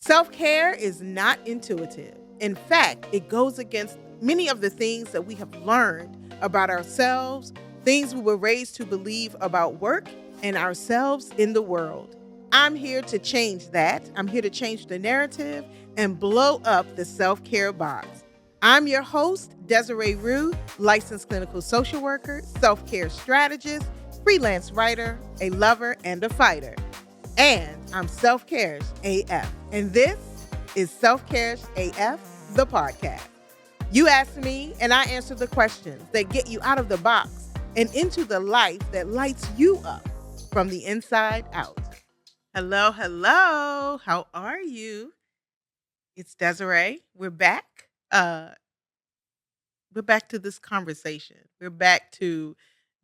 Self-care is not intuitive. In fact, it goes against many of the things that we have learned about ourselves, things we were raised to believe about work and ourselves in the world. I'm here to change that. I'm here to change the narrative and blow up the self-care box. I'm your host, Desiree Rue, licensed clinical social worker, self-care strategist, freelance writer, a lover, and a fighter. And I'm Self Cares AF. And this is Self Cares AF, the podcast. You ask me, and I answer the questions that get you out of the box and into the life that lights you up from the inside out. Hello, hello. How are you? It's Desiree. We're back. We're back to this conversation. We're back to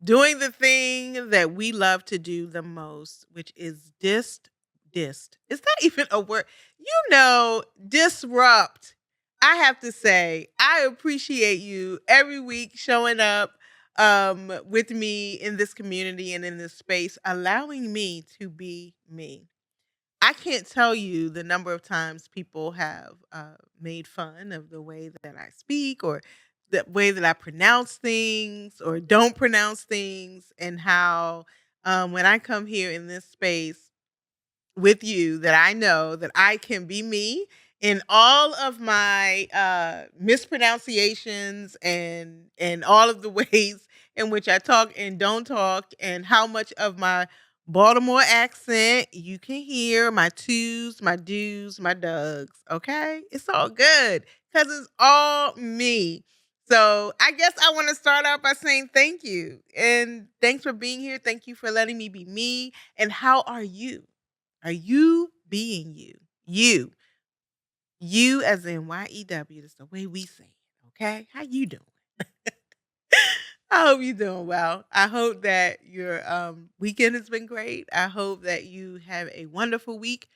doing the thing that we love to do the most, which is dist. Is that even a word? Disrupt. I have to say, I appreciate you every week showing up with me in this community and in this space, allowing me to be me. I can't tell you the number of times people have made fun of the way that I speak or the way that I pronounce things or don't pronounce things, and how when I come here in this space with you, that I know that I can be me in all of my mispronunciations and all of the ways in which I talk and don't talk, and how much of my Baltimore accent you can hear, my twos, my do's, my dugs. Okay, it's all good because it's all me. So I guess I want to start out by saying thank you, and thanks for being here. Thank you for letting me be me. And how are you? Are you being you? You as in YEW. That's the way we say it. Okay? How you doing? I hope you're doing well. I hope that your weekend has been great. I hope that you have a wonderful week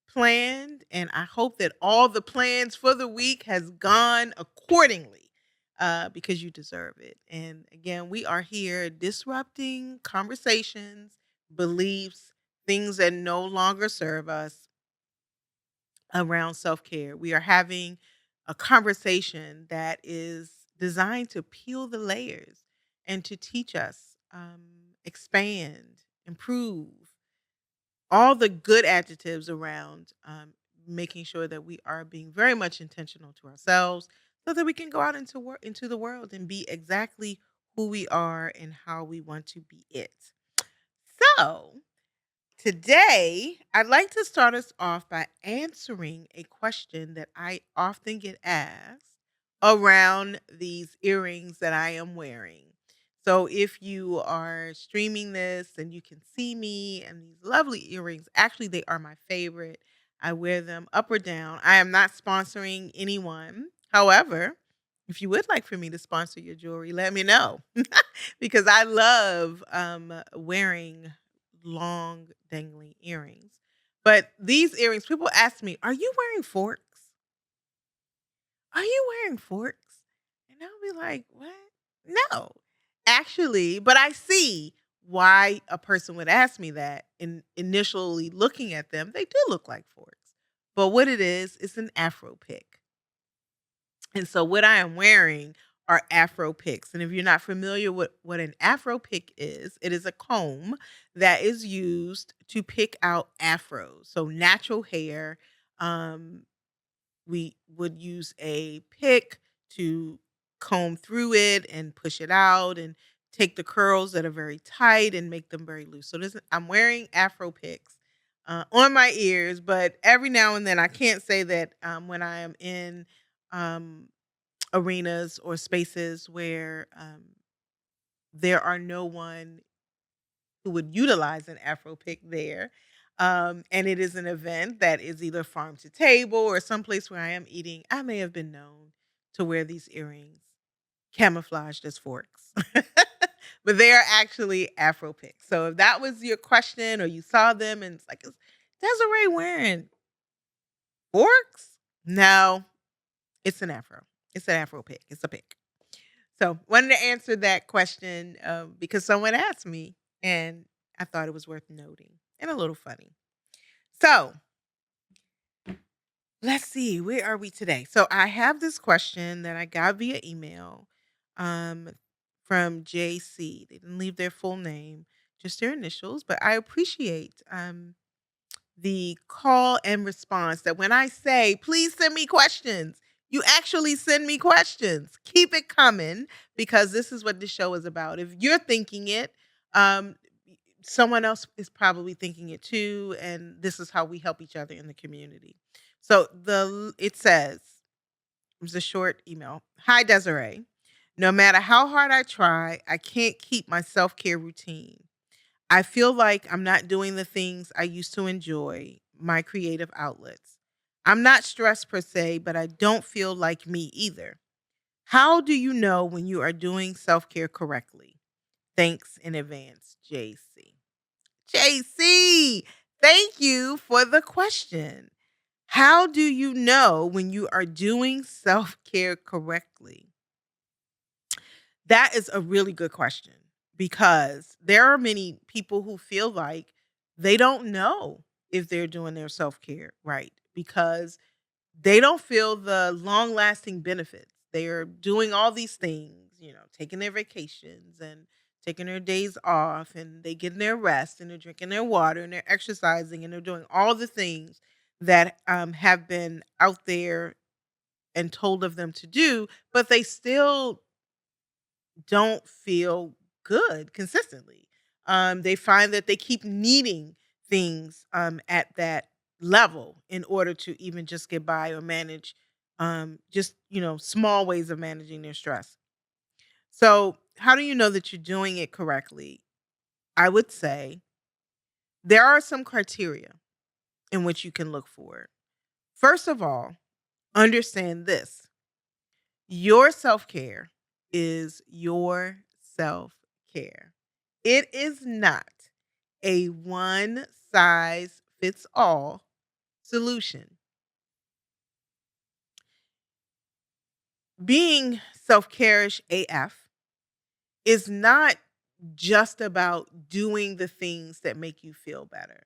planned, and I hope that all the plans for the week has gone accordingly, because you deserve it. And again, we are here disrupting conversations, beliefs, things that no longer serve us around self-care. We are having a conversation that is designed to peel the layers and to teach us, expand, improve, all the good adjectives around making sure that we are being very much intentional to ourselves, so that we can go out into the world and be exactly who we are and how we want to be it. So, today, I'd like to start us off by answering a question that I often get asked around these earrings that I am wearing. So, if you are streaming this and you can see me and these lovely earrings, actually, they are my favorite. I wear them up or down. I am not sponsoring anyone. However, if you would like for me to sponsor your jewelry, let me know, because I love wearing long dangling earrings. But these earrings, people ask me, "Are you wearing forks? Are you wearing forks?" And I'll be like, "What? No." Actually, but I see why a person would ask me that. And initially looking at them, they do look like forks. But what it is, it's an Afro pick. And so what I am wearing are Afro picks. And if you're not familiar with what an Afro pick is, it is a comb that is used to pick out afros. So natural hair. Um, we would use a pick to comb through it and push it out and take the curls that are very tight and make them very loose. So I'm wearing Afro picks on my ears, but every now and then I can't say that when I am in um, arenas or spaces where there are no one who would utilize an Afro pick there. And it is an event that is either farm to table or someplace where I am eating. I may have been known to wear these earrings camouflaged as forks, but they are actually Afro picks. So if that was your question, or you saw them and it's like, is Desiree wearing forks? No, it's an Afro. It's an Afro pick. It's a pick. So wanted to answer that question because someone asked me, and I thought it was worth noting and a little funny. So Let's see, where are we today? So I have this question that I got via email um, from JC. They didn't leave their full name, just their initials, but I appreciate the call and response that when I say, please send me questions, you actually send me questions. Keep it coming because this is what this show is about. If you're thinking it, um, someone else is probably thinking it too, and this is how we help each other in the community. So it says, it was a short email. Hi, Desiree. No matter how hard I try, I can't keep my self care routine. I feel like I'm not doing the things I used to enjoy, my creative outlets. I'm not stressed per se, but I don't feel like me either. How do you know when you are doing self care correctly? Thanks in advance, JC. JC, thank you for the question. How do you know when you are doing self care correctly? That is a really good question because there are many people who feel like they don't know if they're doing their self care right because they don't feel the long lasting benefits. They're doing all these things, taking their vacations and taking their days off, and they getting their rest, and they're drinking their water, and they're exercising, and they're doing all the things that have been out there and told of them to do, but they still don't feel good consistently. They find that they keep needing things at that level in order to even just get by or manage just, small ways of managing their stress. So, how do you know that you're doing it correctly? I would say there are some criteria in which you can look for. First of all, understand this: your self care is your self care. It is not a one size fits all solution. Being self careish AF is not just about doing the things that make you feel better.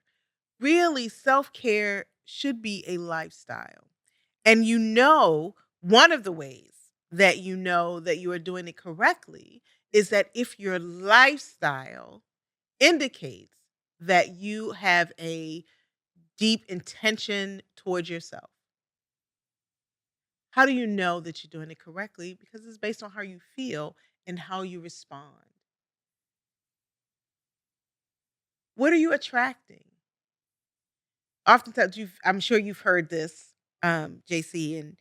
Really, self care should be a lifestyle. And one of the ways that you know that you are doing it correctly is that if your lifestyle indicates that you have a deep intention towards yourself. How do you know that you're doing it correctly? Because it's based on how you feel and how you respond. What are you attracting? Oftentimes, I'm sure you've heard this, JC, and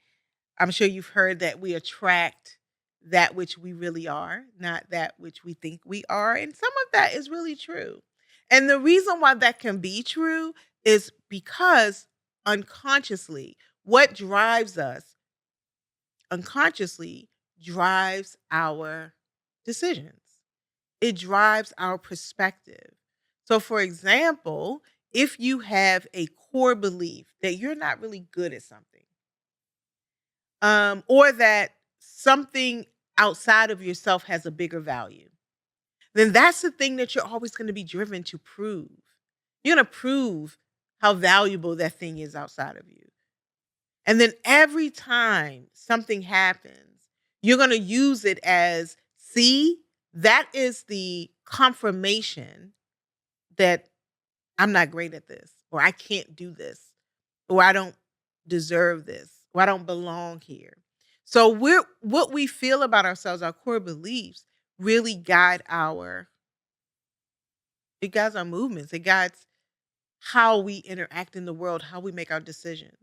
I'm sure you've heard that we attract that which we really are, not that which we think we are. And some of that is really true. And the reason why that can be true is because unconsciously, what drives us unconsciously drives our decisions. It drives our perspective. So, for example, if you have a core belief that you're not really good at something, or that something outside of yourself has a bigger value, then that's the thing that you're always going to be driven to prove. You're going to prove how valuable that thing is outside of you. And then every time something happens, you're going to use it as, see, that is the confirmation that I'm not great at this, or I can't do this, or I don't deserve this, or I don't belong here. So what we feel about ourselves, our core beliefs, really it guides our movements. It guides how we interact in the world, how we make our decisions.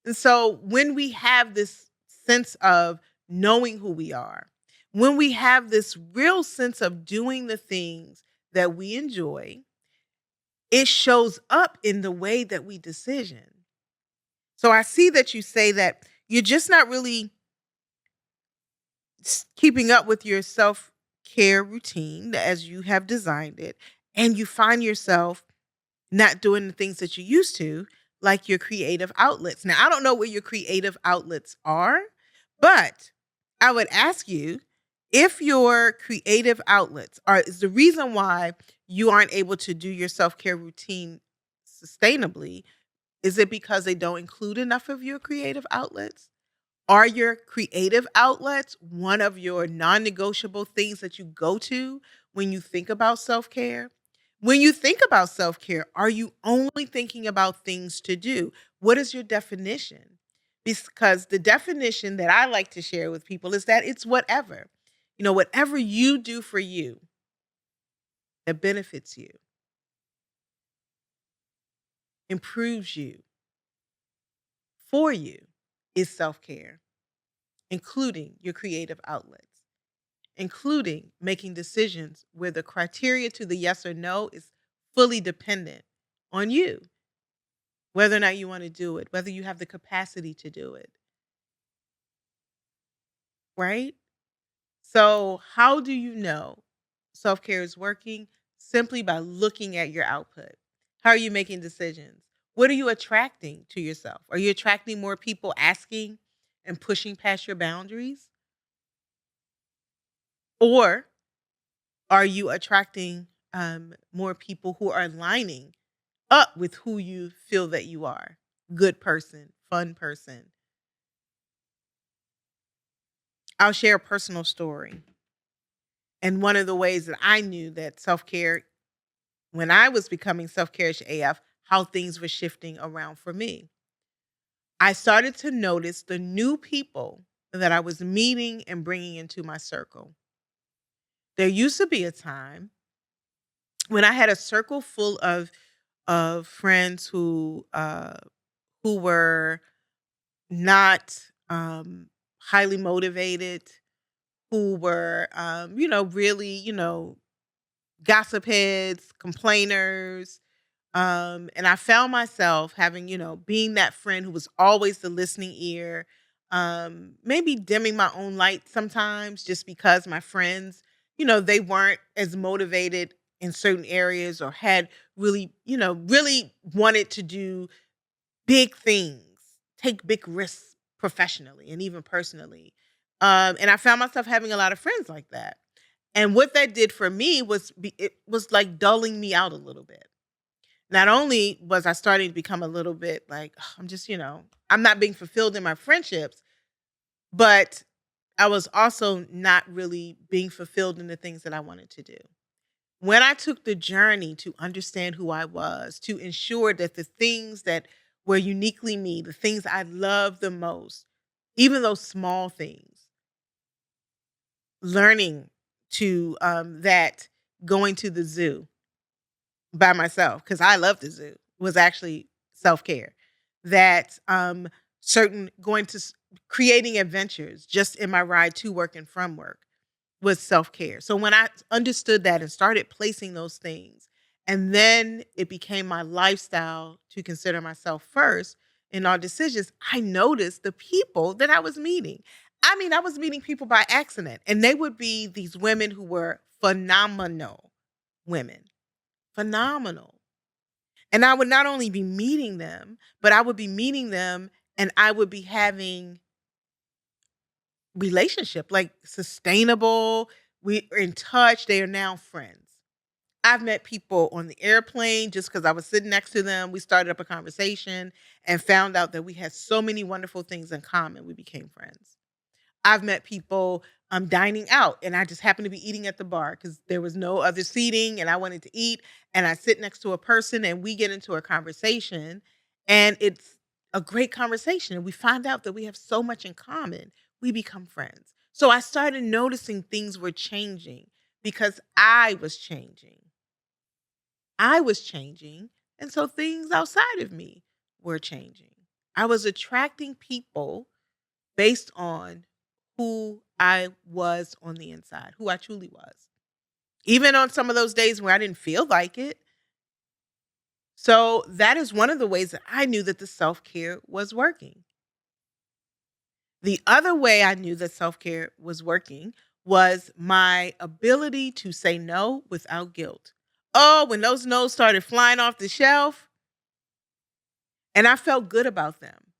And so when we have this sense of knowing who we are, when we have this real sense of doing the things that we enjoy, it shows up in the way that we decision. So I see that you say that you're just not really keeping up with your self care routine as you have designed it, and you find yourself not doing the things that you used to, like your creative outlets. Now, I don't know where your creative outlets are, but I would ask you if your creative outlets is the reason why you aren't able to do your self care routine sustainably. Is it because they don't include enough of your creative outlets? Are your creative outlets one of your non-negotiable things that you go to when you think about self-care? When you think about self-care, are you only thinking about things to do? What is your definition? Because the definition that I like to share with people is that it's whatever. Whatever you do for you that benefits you, improves you, for you, is self-care, including your creative outlets. Including making decisions where the criteria to the yes or no is fully dependent on you, whether or not you want to do it, whether you have the capacity to do it, right? So, how do you know self care is working? Simply by looking at your output. How are you making decisions? What are you attracting to yourself? Are you attracting more people asking and pushing past your boundaries? Or are you attracting more people who are aligning up with who you feel that you are? Good person, fun person. I'll share a personal story. And one of the ways that I knew that self care, when I was becoming self care AF, how things were shifting around for me. I started to notice the new people that I was meeting and bringing into my circle. There used to be a time when I had a circle full of friends who were not highly motivated, who were really, gossip heads, complainers. And I found myself having, being that friend who was always the listening ear, maybe dimming my own light sometimes just because my friends, they weren't as motivated in certain areas or had really, really wanted to do big things, take big risks professionally and even personally. And I found myself having a lot of friends like that. And what that did for me was it was like dulling me out a little bit. Not only was I starting to become a little bit like, "Ugh, I'm just, I'm not being fulfilled in my friendships, but I was also not really being fulfilled in the things that I wanted to do. When I took the journey to understand who I was, to ensure that the things that were uniquely me, the things I love the most, even those small things, learning to that going to the zoo by myself, because I love the zoo, was actually self care. That certain going to creating adventures just in my ride to work and from work was self-care. So when I understood that and started placing those things, and then it became my lifestyle to consider myself first in all decisions, I noticed the people that I was meeting. I mean, I was meeting people by accident, and they would be these women who were phenomenal women, phenomenal. And I would not only be meeting them, but I would be meeting them and I would be having relationship, like sustainable. We are in touch. They are now friends. I've met people on the airplane just because I was sitting next to them. We started up a conversation and found out that we had so many wonderful things in common. We became friends. I've met people dining out and I just happened to be eating at the bar because there was no other seating and I wanted to eat. And I sit next to a person and we get into a conversation and it's a great conversation. And we find out that we have so much in common. We become friends. So I started noticing things were changing because I was changing. I was changing. And so things outside of me were changing. I was attracting people based on who I was on the inside, who I truly was. Even on some of those days where I didn't feel like it. So that is one of the ways that I knew that the self-care was working. The other way I knew that self-care was working was my ability to say no without guilt. Oh, when those no's started flying off the shelf and I felt good about them.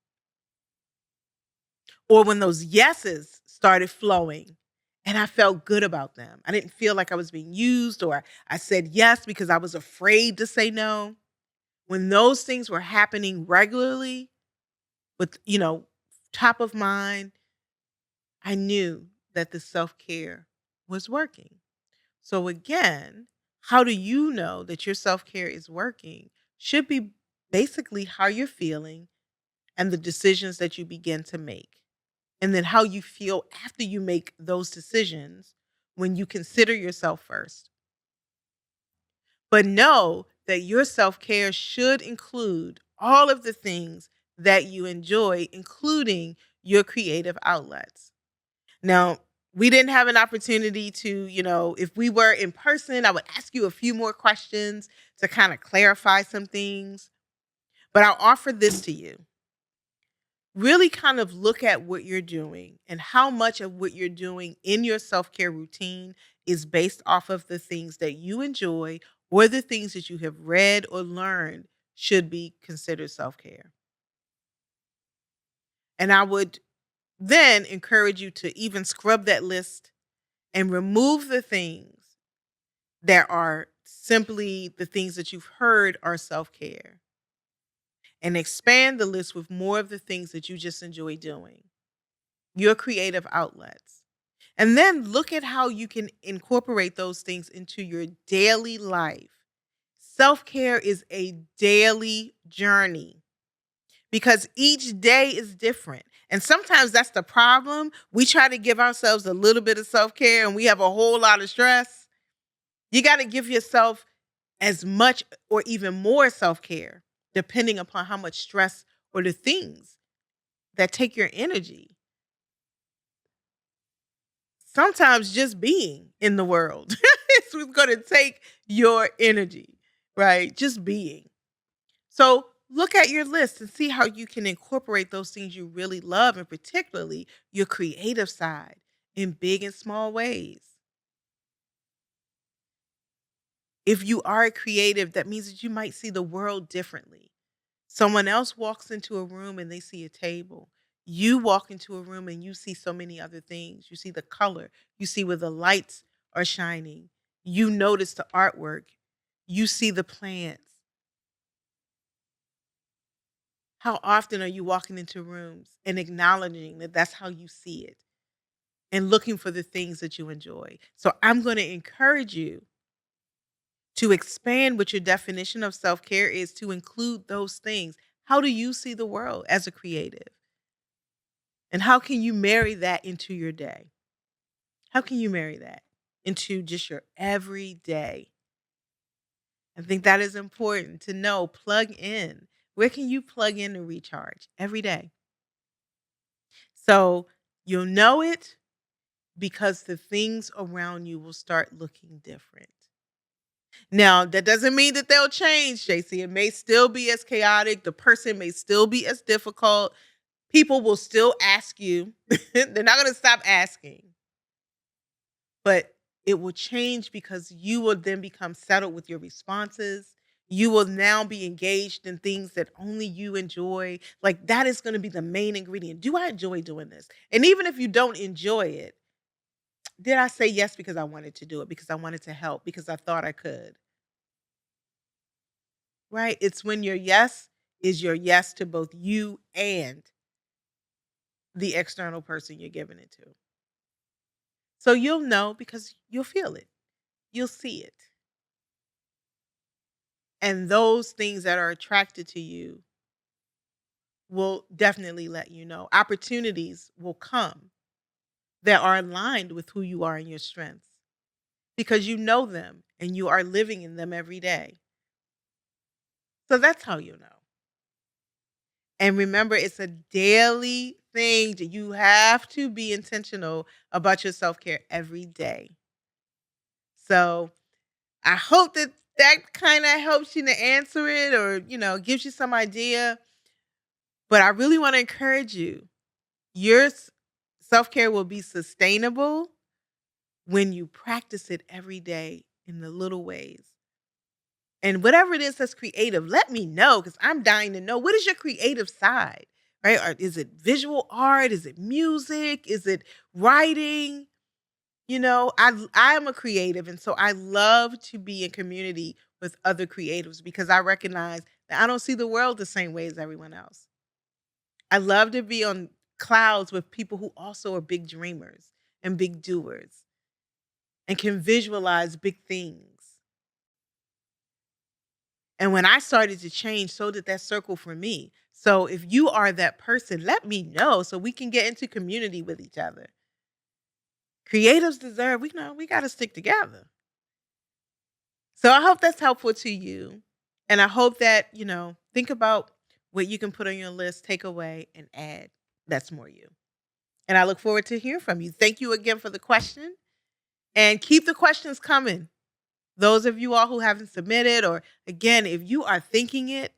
Or when those yeses started flowing and I felt good about them. I didn't feel like I was being used or I said yes because I was afraid to say no. When those things were happening regularly with, top of mind, I knew that the self-care was working. So again, how do you know that your self-care is working? Should be basically how you're feeling and the decisions that you begin to make. And then how you feel after you make those decisions when you consider yourself first. But know that your self-care should include all of the things that you enjoy, including your creative outlets. Now, we didn't have an opportunity to, if we were in person, I would ask you a few more questions to kind of clarify some things. But I'll offer this to you. Really kind of look at what you're doing and how much of what you're doing in your self-care routine is based off of the things that you enjoy or the things that you have read or learned should be considered self-care. And I would then encourage you to even scrub that list and remove the things that are simply the things that you've heard are self-care and expand the list with more of the things that you just enjoy doing, your creative outlets. And then look at how you can incorporate those things into your daily life. Self care is a daily journey because each day is different. And sometimes that's the problem. We try to give ourselves a little bit of self care and we have a whole lot of stress. You got to give yourself as much or even more self care, depending upon how much stress or the things that take your energy. Sometimes just being in the world is what's going to take your energy, right? Just being. So look at your list and see how you can incorporate those things you really love, and particularly your creative side in big and small ways. If you are a creative, that means that you might see the world differently. Someone else walks into a room and they see a table. You walk into a room and you see so many other things. You see the color, you see where the lights are shining. You notice the artwork. You see the plants. How often are you walking into rooms and acknowledging that that's how you see it and looking for the things that you enjoy? So I'm going to encourage you to expand what your definition of self-care is to include those things. How do you see the world as a creative? And how can you marry that into your day? How can you marry that into just your everyday? I think that is important to know. Plug in. Where can you plug in and recharge every day? So you'll know it because the things around you will start looking different. Now, that doesn't mean that they'll change, JC. It may still be as chaotic. The person may still be as difficult. People will still ask you. They're not going to stop asking. But it will change because you will then become settled with your responses. You will now be engaged in things that only you enjoy. Like that is going to be the main ingredient. Do I enjoy doing this? And even if you don't enjoy it, did I say yes because I wanted to do it, because I wanted to help, because I thought I could? Right? It's when your yes is your yes to both you and the external person you're giving it to. So you'll know because you'll feel it. You'll see it. And those things that are attracted to you will definitely let you know. Opportunities will come that are aligned with who you are and your strengths because you know them and you are living in them every day. So that's how you know. And remember, it's a daily thing. You have to be intentional about your self care every day. So I hope that that kind of helps you to answer it or, gives you some idea. But I really want to encourage you. Your self care will be sustainable when you practice it every day in the little ways. And whatever it is that's creative, let me know because I'm dying to know what is your creative side, right? Or is it visual art? Is it music? Is it writing? I am a creative, and so I love to be in community with other creatives because I recognize I don't see the world the same way as everyone else. I love to be on clouds with people who also are big dreamers and big doers and can visualize big things. And when I started to change, so did that circle for me. So if you are that person, let me know so we can get into community with each other. Creatives deserve, we got to stick together. So I hope that's helpful to you. And I hope that, think about what you can put on your list, take away, and add. That's more you. And I look forward to hearing from you. Thank you again for the question. And keep the questions coming. Those of you all who haven't submitted, or again, if you are thinking it,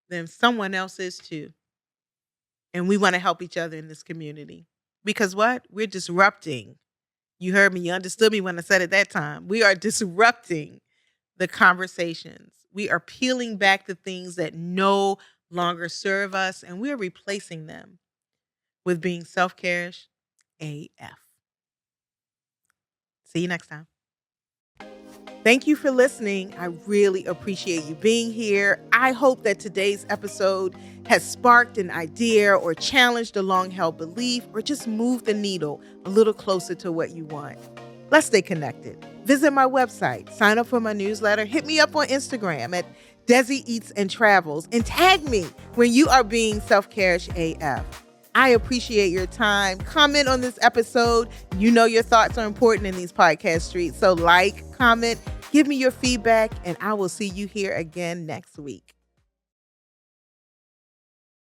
then someone else is too. And we want to help each other in this community. Because what? We're disrupting. You heard me. You understood me when I said it that time. We are disrupting the conversations. We are peeling back the things that no longer serve us, and we're replacing them with being self-care-ish AF. See you next time. Thank you for listening. I really appreciate you being here. I hope that today's episode has sparked an idea or challenged a long-held belief or just moved the needle a little closer to what you want. Let's stay connected. Visit my website, sign up for my newsletter, hit me up on Instagram at Desi Eats and Travels, and tag me when you are being self-care-ish AF. I appreciate your time. Comment on this episode. You know your thoughts are important in these podcast streets. So comment, give me your feedback, and I will see you here again next week.